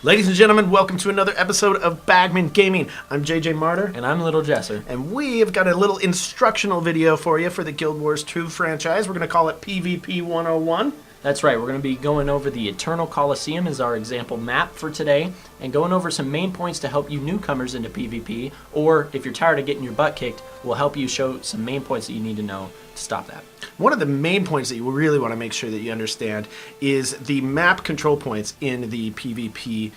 Ladies and gentlemen, welcome to another episode of Bagman Gaming. I'm JJ Martyr. And I'm Little Jesser. And we have got a little instructional video for you for the Guild Wars 2 franchise. We're going to call it PVP 101. That's right, we're going to be going over the Eternal Coliseum as our example map for today, and going over some main points to help you newcomers into PvP, or if you're tired of getting your butt kicked, we'll help you show some main points that you need to know to stop that. One of the main points that you really want to make sure that you understand is the map control points in the PvP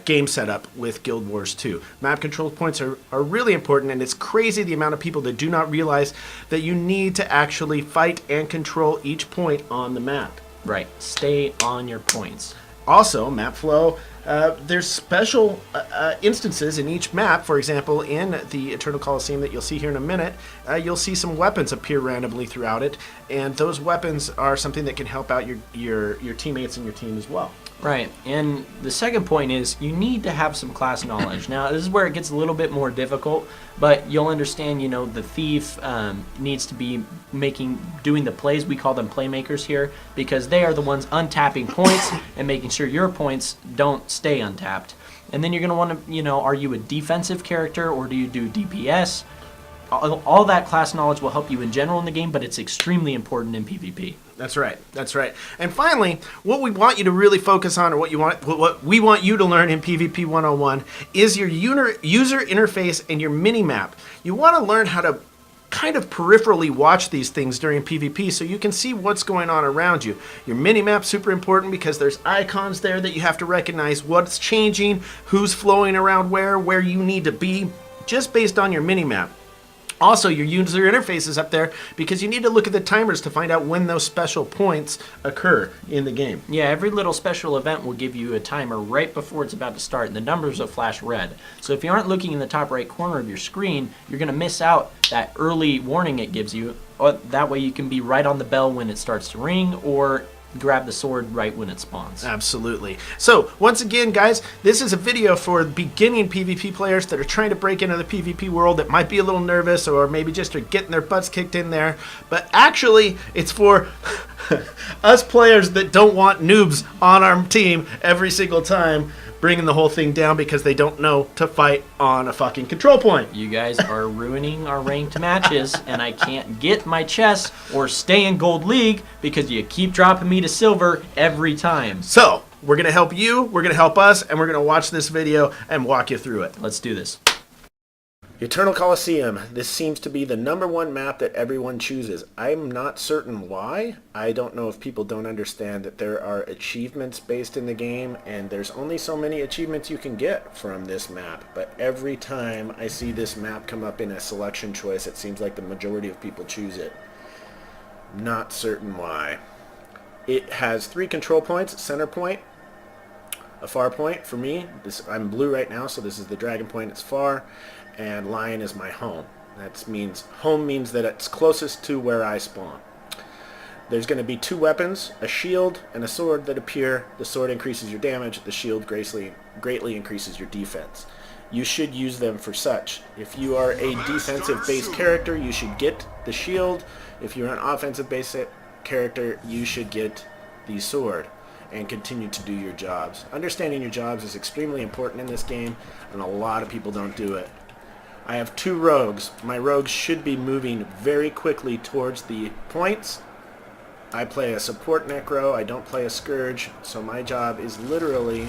game setup with Guild Wars 2. Map control points are really important, and it's crazy the amount of people that do not realize that you need to actually fight and control each point on the map. Right, stay on your points. Also, map flow, there's special instances in each map. For example, in the Eternal Coliseum that you'll see here in a minute, you'll see some weapons appear randomly throughout it, and those weapons are something that can help out your teammates and your team as well. Right, and the second point is you need to have some class knowledge. Now, this is where it gets a little bit more difficult, but you'll understand, the thief needs to be doing the plays. We call them playmakers here, because they are the ones untapping points and making sure your points don't stay untapped. And then you're going to want to, are you a defensive character or do you do DPS? All that class knowledge will help you in general in the game, but it's extremely important in PvP. That's right. That's right. And finally, what we want you to really focus on, or what we want you to learn in PvP 101 is your user interface and your mini-map. You want to learn how to kind of peripherally watch these things during PvP so you can see what's going on around you. Your mini-map's super important because there's icons there that you have to recognize what's changing, who's flowing around where you need to be, just based on your mini-map. Also, your user interface is up there because you need to look at the timers to find out when those special points occur in the game. Yeah, every little special event will give you a timer right before it's about to start, and the numbers will flash red. So if you aren't looking in the top right corner of your screen, you're going to miss out that early warning it gives you. That way you can be right on the bell when it starts to ring, or grab the sword right when it spawns. Absolutely. So, once again, guys, this is a video for beginning PvP players that are trying to break into the PvP world that might be a little nervous or maybe just are getting their butts kicked in there. But actually, it's for us players that don't want noobs on our team every single time, bringing the whole thing down because they don't know to fight on a fucking control point. You guys are ruining our ranked matches, and I can't get my chests or stay in Gold League because you keep dropping me to silver every time. So, we're going to help you, we're going to help us, and we're going to watch this video and walk you through it. Let's do this. Eternal Coliseum. This seems to be the #1 map that everyone chooses. I'm not certain why. I don't know if people don't understand that there are achievements based in the game, and there's only so many achievements you can get from this map. But every time I see this map come up in a selection choice, it seems like the majority of people choose it. Not certain why. It has 3 control points: center point, a far point for me. I'm blue right now, so this is the dragon point. It's far. And lion is my home. Home means that it's closest to where I spawn. There's going to be 2 weapons, a shield and a sword, that appear. The sword increases your damage, the shield greatly increases your defense. You should use them for such. If you are a defensive-based character, you should get the shield. If you're an offensive-based character, you should get the sword and continue to do your jobs. Understanding your jobs is extremely important in this game, and a lot of people don't do it. I have 2 rogues. My rogues should be moving very quickly towards the points. I play a support necro. I don't play a scourge, so my job is literally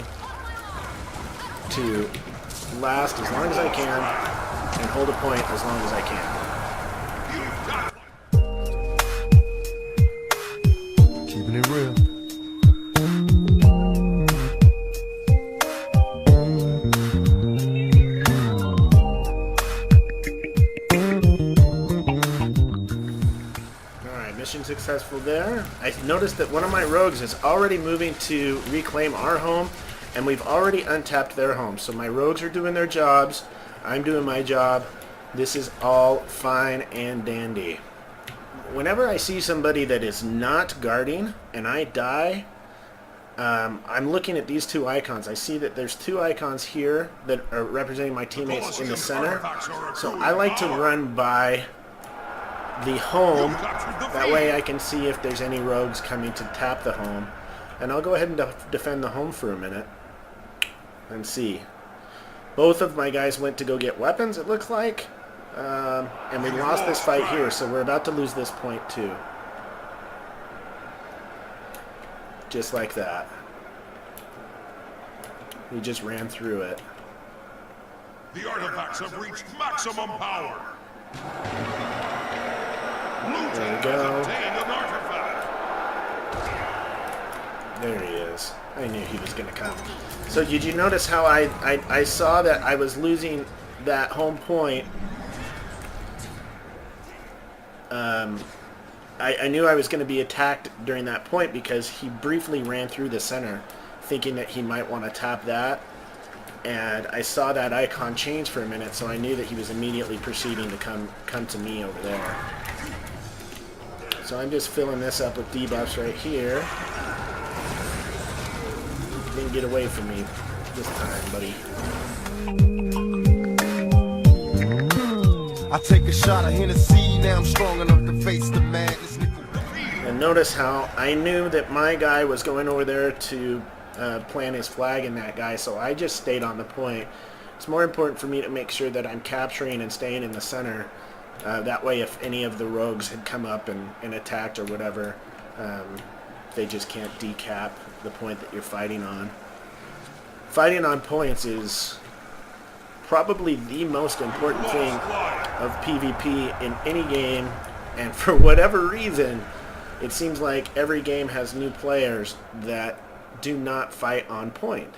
to last as long as I can and hold a point as long as I can. Keeping it real. Successful there. I noticed that one of my rogues is already moving to reclaim our home, and we've already untapped their home. So my rogues are doing their jobs. I'm doing my job. This is all fine and dandy. Whenever I see somebody that is not guarding and I die, I'm looking at these 2 icons. I see that there's 2 icons here that are representing my teammates in the center. So I like to run by the home. That way I can see if there's any rogues coming to tap the home. And I'll go ahead and defend the home for a minute. and C. Both of my guys went to go get weapons, it looks like. And we lost this fight here, so we're about to lose this point too. Just like that. We just ran through it. The artifacts have reached maximum power. There we go. Obtained an artifact. There he is. I knew he was going to come. So did you notice how I saw that I was losing that home point? I knew I was going to be attacked during that point because he briefly ran through the center thinking that he might want to tap that. And I saw that icon change for a minute, so I knew that he was immediately proceeding to come to me over there. So I'm just filling this up with debuffs right here. Didn't get away from me this time, buddy. I take a shot of Hennessy, now I'm strong enough to face the madness. And notice how I knew that my guy was going over there to plant his flag in that guy, so I just stayed on the point. It's more important for me to make sure that I'm capturing and staying in the center. That way, if any of the rogues had come up and attacked or whatever, they just can't decap the point that you're fighting on. Fighting on points is probably the most important thing of PvP in any game, and for whatever reason, it seems like every game has new players that do not fight on point.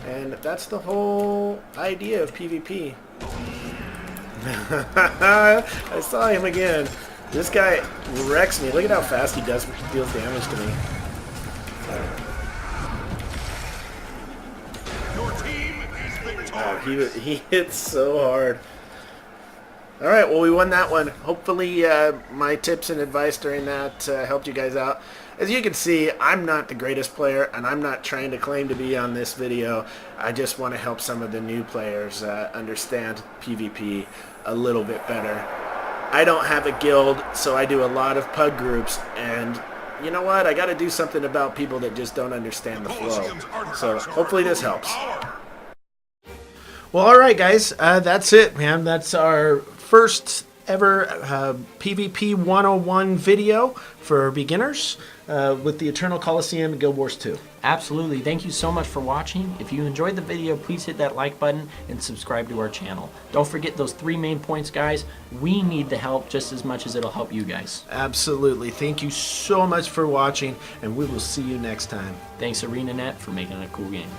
And that's the whole idea of PvP. I saw him again. This guy wrecks me. Look at how fast he deals damage to me. Your team is victorious. He hits so hard. Alright, well, we won that one. Hopefully my tips and advice during that helped you guys out. As you can see, I'm not the greatest player, and I'm not trying to claim to be on this video. I just want to help some of the new players understand PvP a little bit better. I don't have a guild, so I do a lot of pug groups, and you know what? I got to do something about people that just don't understand the flow. So hopefully this helps. Well, alright guys, that's it, man. That's our first ever PvP 101 video for beginners with the Eternal Coliseum and Guild Wars 2. Absolutely. Thank you so much for watching. If you enjoyed the video, please hit that like button and subscribe to our channel. Don't forget those 3 main points, guys. We need the help just as much as it'll help you guys. Absolutely. Thank you so much for watching, and we will see you next time. Thanks ArenaNet for making it a cool game.